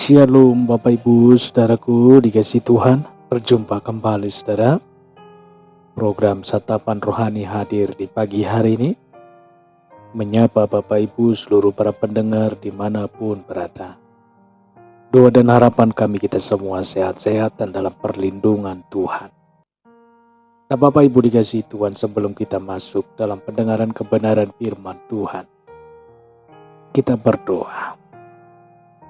Shalom Bapak Ibu Saudaraku dikasihi Tuhan. Berjumpa kembali saudara. Program Santapan Rohani hadir di pagi hari ini, menyapa Bapak Ibu seluruh para pendengar dimanapun berada. Doa dan harapan kami kita semua sehat-sehat dan dalam perlindungan Tuhan. Nah Bapak Ibu dikasihi Tuhan, sebelum kita masuk dalam pendengaran kebenaran firman Tuhan, kita berdoa.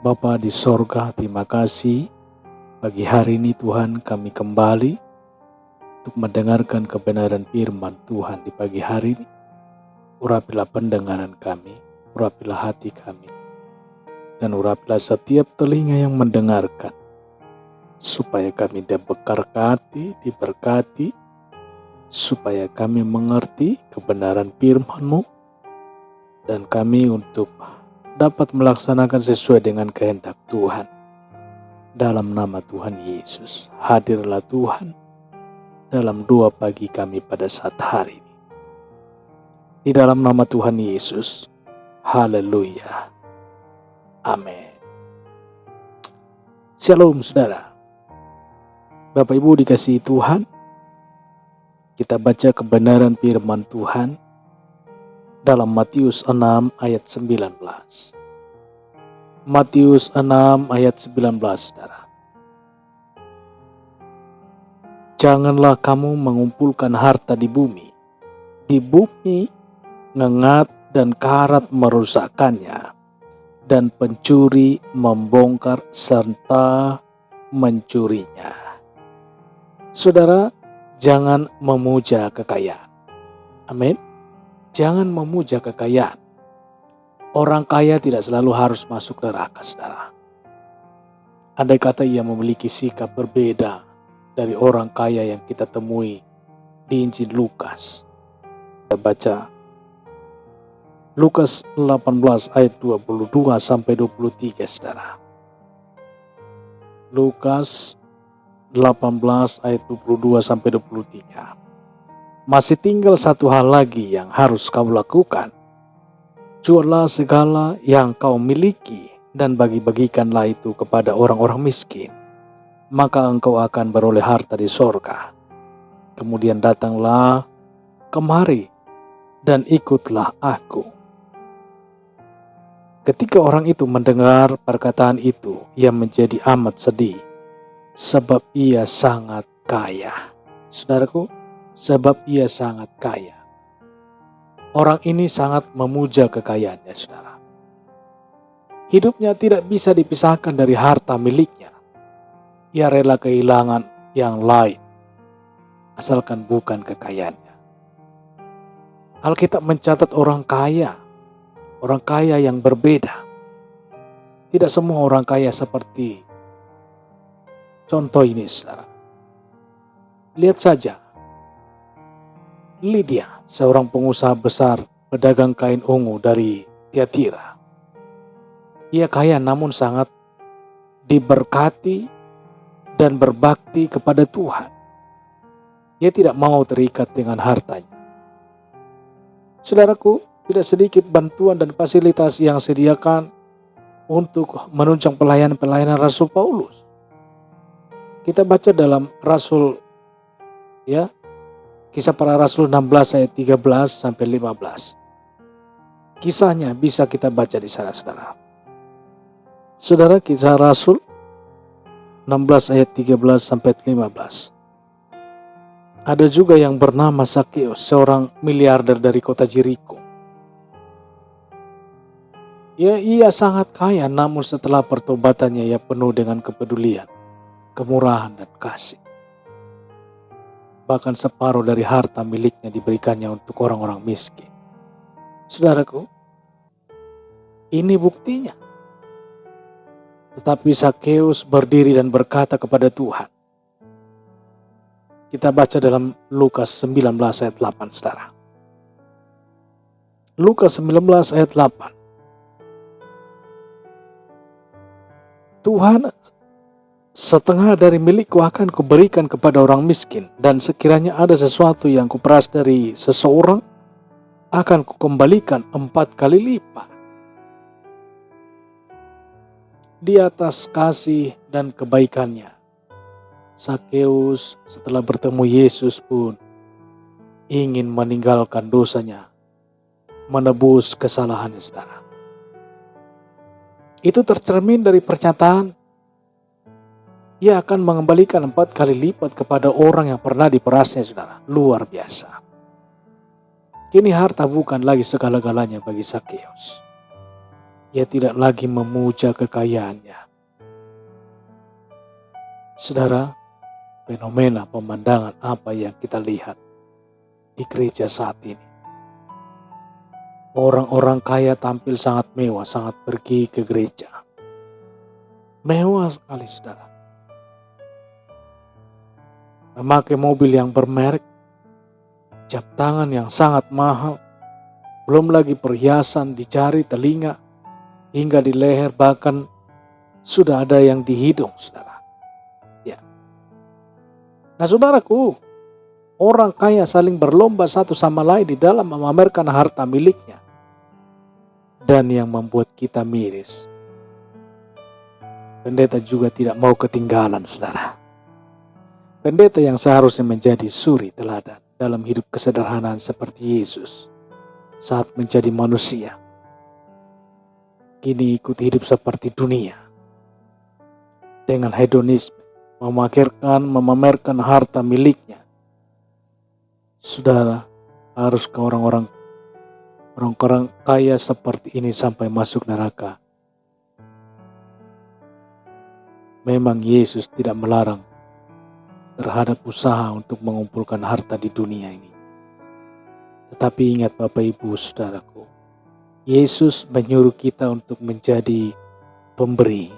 Bapa di sorga, terima kasih pagi hari ini Tuhan kami kembali untuk mendengarkan kebenaran firman Tuhan di pagi hari ini. Urapilah pendengaran kami, urapilah hati kami, dan urapilah setiap telinga yang mendengarkan, supaya kami diberkati, supaya kami mengerti kebenaran firman-Mu, dan kami untuk dapat melaksanakan sesuai dengan kehendak Tuhan. Dalam nama Tuhan Yesus, hadirlah Tuhan dalam doa pagi kami pada saat hari ini. Di dalam nama Tuhan Yesus, haleluya, amin. Shalom saudara. Bapak Ibu dikasihi Tuhan, kita baca kebenaran firman Tuhan dalam Matius 6 ayat 19. Matius 6 ayat 19, saudara. Janganlah kamu mengumpulkan harta di bumi. Di bumi ngengat dan karat merusakkannya, dan pencuri membongkar serta mencurinya. Saudara, jangan memuja kekayaan. Amin. Jangan memuja kekayaan. Orang kaya tidak selalu harus masuk neraka, saudara. Andai kata ia memiliki sikap berbeda dari orang kaya yang kita temui di Injil Lukas. Kita baca Lukas 18 ayat 22 sampai 23, saudara. Lukas 18 ayat 22 sampai 23. Masih tinggal satu hal lagi yang harus kamu lakukan. Juallah segala yang kau miliki dan bagi-bagikanlah itu kepada orang-orang miskin. Maka engkau akan beroleh harta di sorga. Kemudian datanglah kemari dan ikutlah aku. Ketika orang itu mendengar perkataan itu, ia menjadi amat sedih, sebab ia sangat kaya. Saudaraku, sebab ia sangat kaya. Orang ini sangat memuja kekayaannya, saudara. Hidupnya tidak bisa dipisahkan dari harta miliknya. Ia rela kehilangan yang lain, asalkan bukan kekayaannya. Alkitab mencatat orang kaya yang berbeda. Tidak semua orang kaya seperti contoh ini, saudara. Lihat saja. Lydia, seorang pengusaha besar pedagang kain ungu dari Tiatira. Ia kaya namun sangat diberkati dan berbakti kepada Tuhan. Ia tidak mau terikat dengan hartanya. Saudaraku, tidak sedikit bantuan dan fasilitas yang disediakan untuk menunjang pelayanan Rasul Paulus. Kita baca dalam Kisah Para Rasul 16 ayat 13 sampai 15. Kisahnya bisa kita baca di sana, saudara. Saudara, Kisah Rasul 16 ayat 13 sampai 15. Ada juga yang bernama Zakeus, seorang miliarder dari kota Jeriko. Ia sangat kaya, namun setelah pertobatannya ia penuh dengan kepedulian, kemurahan dan kasih. Bahkan separuh dari harta miliknya diberikannya untuk orang-orang miskin. Saudaraku, ini buktinya. Tetapi Zakeus berdiri dan berkata kepada Tuhan. Kita baca dalam Lukas 19 ayat 8, saudara. Lukas 19 ayat 8. Tuhan, setengah dari milikku akan kuberikan kepada orang miskin, dan sekiranya ada sesuatu yang kuperas dari seseorang, akan kukembalikan 4 kali lipat. di atas kasih dan kebaikannya. Sakeus setelah bertemu Yesus pun ingin meninggalkan dosanya, menebus kesalahannya, saudara. Itu tercermin dari pernyataan, ia akan mengembalikan 4 kali lipat kepada orang yang pernah diperasnya, saudara. Luar biasa. Kini harta bukan lagi segala-galanya bagi Sakeus. Ia tidak lagi memuja kekayaannya. Saudara, fenomena pemandangan apa yang kita lihat di gereja saat ini? Orang-orang kaya tampil sangat mewah, sangat pergi ke gereja. Mewah sekali, saudara. Memakai mobil yang bermerek, jam tangan yang sangat mahal, belum lagi perhiasan di jari, telinga, hingga di leher, bahkan sudah ada yang di hidung, saudara. Ya. Nah, saudaraku, orang kaya saling berlomba satu sama lain di dalam memamerkan harta miliknya. Dan yang membuat kita miris, pendeta juga tidak mau ketinggalan, saudara. Pendeta yang seharusnya menjadi suri teladan dalam hidup kesederhanaan seperti Yesus saat menjadi manusia, kini ikut hidup seperti dunia dengan hedonisme, memamerkan harta miliknya. Saudara, harus ke orang-orang kaya seperti ini sampai masuk neraka? Memang Yesus tidak melarang terhadap usaha untuk mengumpulkan harta di dunia ini. Tetapi ingat Bapak Ibu Saudaraku, Yesus menyuruh kita untuk menjadi pemberi,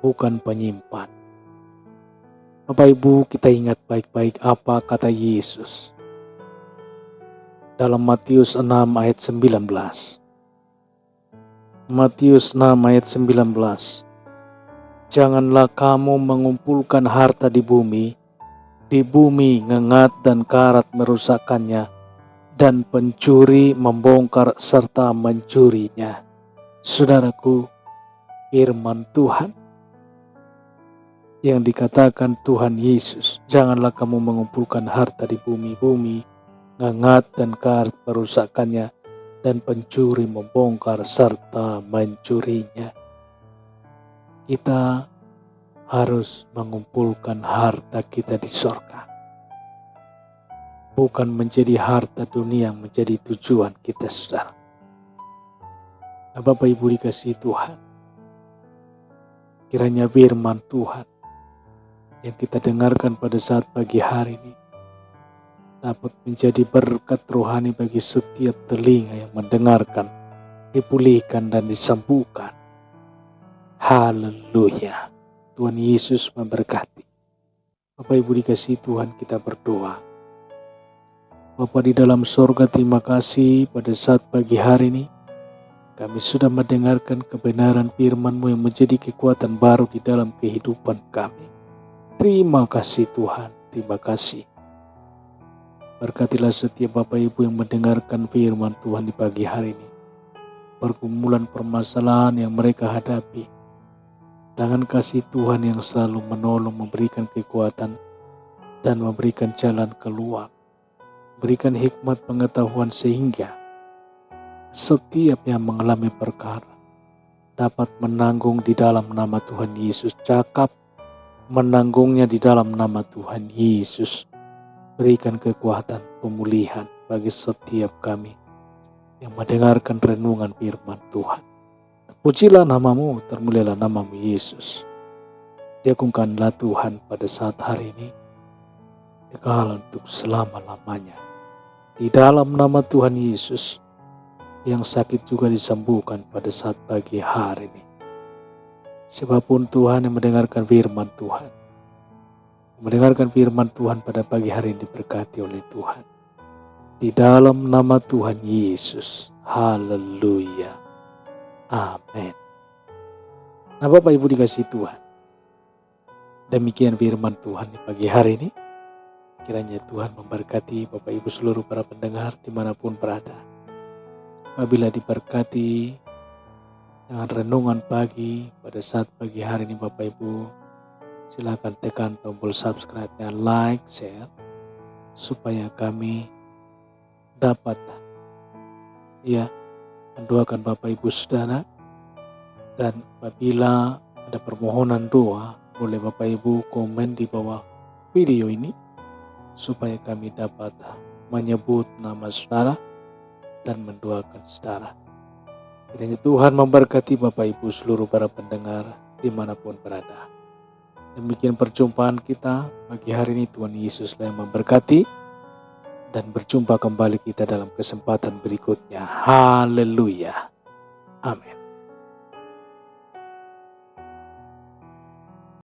bukan penyimpan. Bapak Ibu, kita ingat baik-baik apa kata Yesus dalam Matius 6 ayat 19. Matius 6 ayat 19. Janganlah kamu mengumpulkan harta di bumi ngengat dan karat merusakkannya, dan pencuri membongkar serta mencurinya. Saudaraku, firman Tuhan yang dikatakan Tuhan Yesus, janganlah kamu mengumpulkan harta di bumi ngengat dan karat merusakkannya, dan pencuri membongkar serta mencurinya. Kita harus mengumpulkan harta kita di sorga. Bukan menjadi harta dunia yang menjadi tujuan kita, saudara. Nah, Bapak Ibu dikasihi Tuhan, kiranya firman Tuhan yang kita dengarkan pada saat pagi hari ini dapat menjadi berkat rohani bagi setiap telinga yang mendengarkan, dipulihkan dan disembuhkan. Haleluya. Tuhan Yesus memberkati. Bapak Ibu dikasihi Tuhan, kita berdoa. Bapa di dalam sorga, terima kasih pada saat pagi hari ini kami sudah mendengarkan kebenaran firman-Mu yang menjadi kekuatan baru di dalam kehidupan kami. Terima kasih Tuhan, terima kasih. Berkatilah setiap Bapak Ibu yang mendengarkan firman Tuhan di pagi hari ini. Pergumulan permasalahan yang mereka hadapi, tangan kasih Tuhan yang selalu menolong, memberikan kekuatan dan memberikan jalan keluar. Berikan hikmat pengetahuan sehingga setiap yang mengalami perkara dapat menanggung di dalam nama Tuhan Yesus. Cakap menanggungnya di dalam nama Tuhan Yesus. Berikan kekuatan pemulihan bagi setiap kami yang mendengarkan renungan firman Tuhan. Pujilah namamu, termulialah namamu Yesus. Diagungkanlah Tuhan pada saat hari ini, kekal untuk selama-lamanya. Di dalam nama Tuhan Yesus, yang sakit juga disembuhkan pada saat pagi hari ini. Siapapun Tuhan yang mendengarkan firman Tuhan, pada pagi hari ini diberkati oleh Tuhan. Di dalam nama Tuhan Yesus. Haleluya. Amin. Nah Bapak Ibu dikasihi Tuhan, demikian firman Tuhan di pagi hari ini. Kiranya Tuhan memberkati Bapak Ibu seluruh para pendengar dimanapun berada. Apabila diberkati dengan renungan pagi pada saat pagi hari ini Bapak Ibu. Silakan tekan tombol subscribe-nya, like, share, supaya kami dapat mendoakan Bapak Ibu Saudara. Dan apabila ada permohonan doa, boleh Bapak Ibu komen di bawah video ini supaya kami dapat menyebut nama saudara dan mendoakan saudara. Kiranya Tuhan memberkati Bapak Ibu seluruh para pendengar dimanapun berada. Demikian perjumpaan kita pagi hari ini. Tuhan Yesuslah yang memberkati, dan berjumpa kembali kita dalam kesempatan berikutnya. Haleluya. Amin.